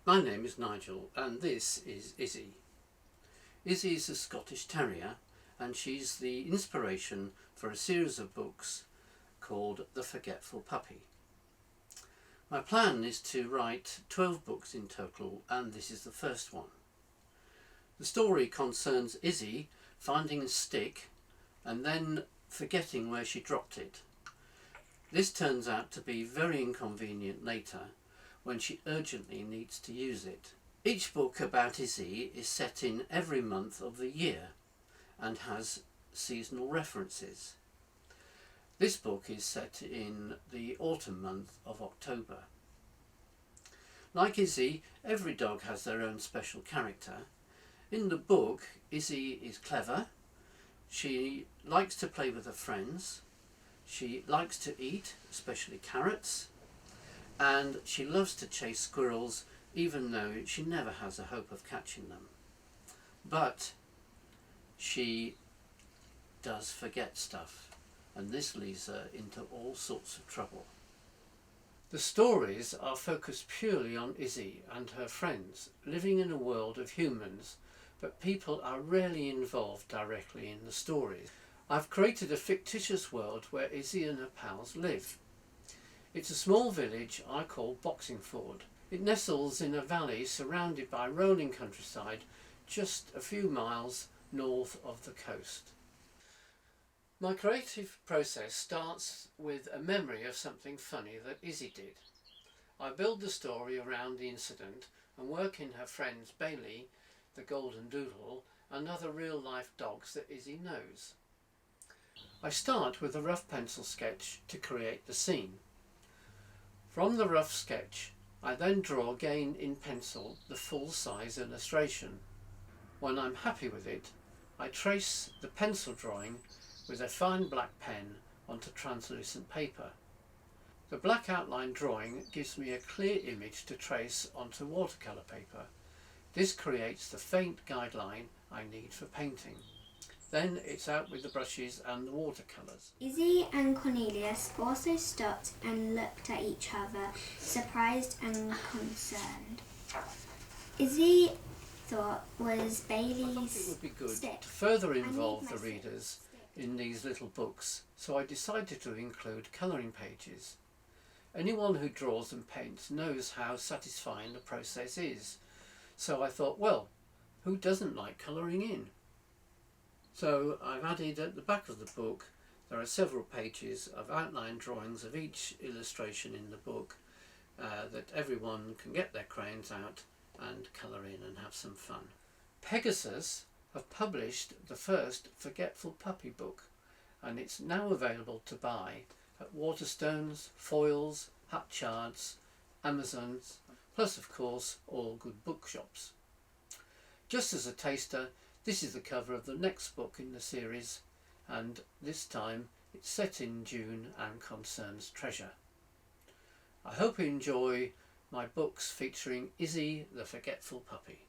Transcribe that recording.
My name is Nigel and this is Izzy. Izzy is a Scottish Terrier and she's the inspiration for a series of books called The Forgetful Puppy. My plan is to write 12 books in total and this is the first one. The story concerns Izzy finding a stick and then forgetting where she dropped it. This turns out to be very inconvenient later when she urgently needs to use it. Each book about Izzy is set in every month of the year and has seasonal references. This book is set in the autumn month of October. Like Izzy, every dog has their own special character. In the book, Izzy is clever, she likes to play with her friends, she likes to eat, especially carrots, and she loves to chase squirrels even though she never has a hope of catching them. But she does forget stuff, and this leads her into all sorts of trouble. The stories are focused purely on Izzy and her friends, living in a world of humans, but people are rarely involved directly in the stories. I've created a fictitious world where Izzy and her pals live. It's a small village I call Boxingford. It nestles in a valley surrounded by rolling countryside just a few miles north of the coast. My creative process starts with a memory of something funny that Izzy did. I build the story around the incident and work in her friends Bailey, the golden doodle, and other real-life dogs that Izzy knows. I start with a rough pencil sketch to create the scene. From the rough sketch, I then draw again in pencil the full-size illustration. When I'm happy with it, I trace the pencil drawing with a fine black pen onto translucent paper. The black outline drawing gives me a clear image to trace onto watercolour paper. This creates the faint guideline I need for painting. Then it's out with the brushes and the watercolours. Izzy and Cornelius also stopped and looked at each other, surprised and concerned. Izzy thought was Bailey's It would be good stick. to further involve the readers in these little books, so I decided to include colouring pages. Anyone who draws and paints knows how satisfying the process is, so I thought, well, who doesn't like colouring in? So I've added at the back of the book, there are several pages of outline drawings of each illustration in the book that everyone can get their crayons out and colour in and have some fun. Pegasus have published the first Forgetful Puppy book and it's now available to buy at Waterstones, Foyles, Hatchards, Amazons, plus of course all good bookshops. Just as a taster, this is the cover of the next book in the series, and this time it's set in June and concerns treasure. I hope you enjoy my books featuring Izzy the Forgetful Puppy.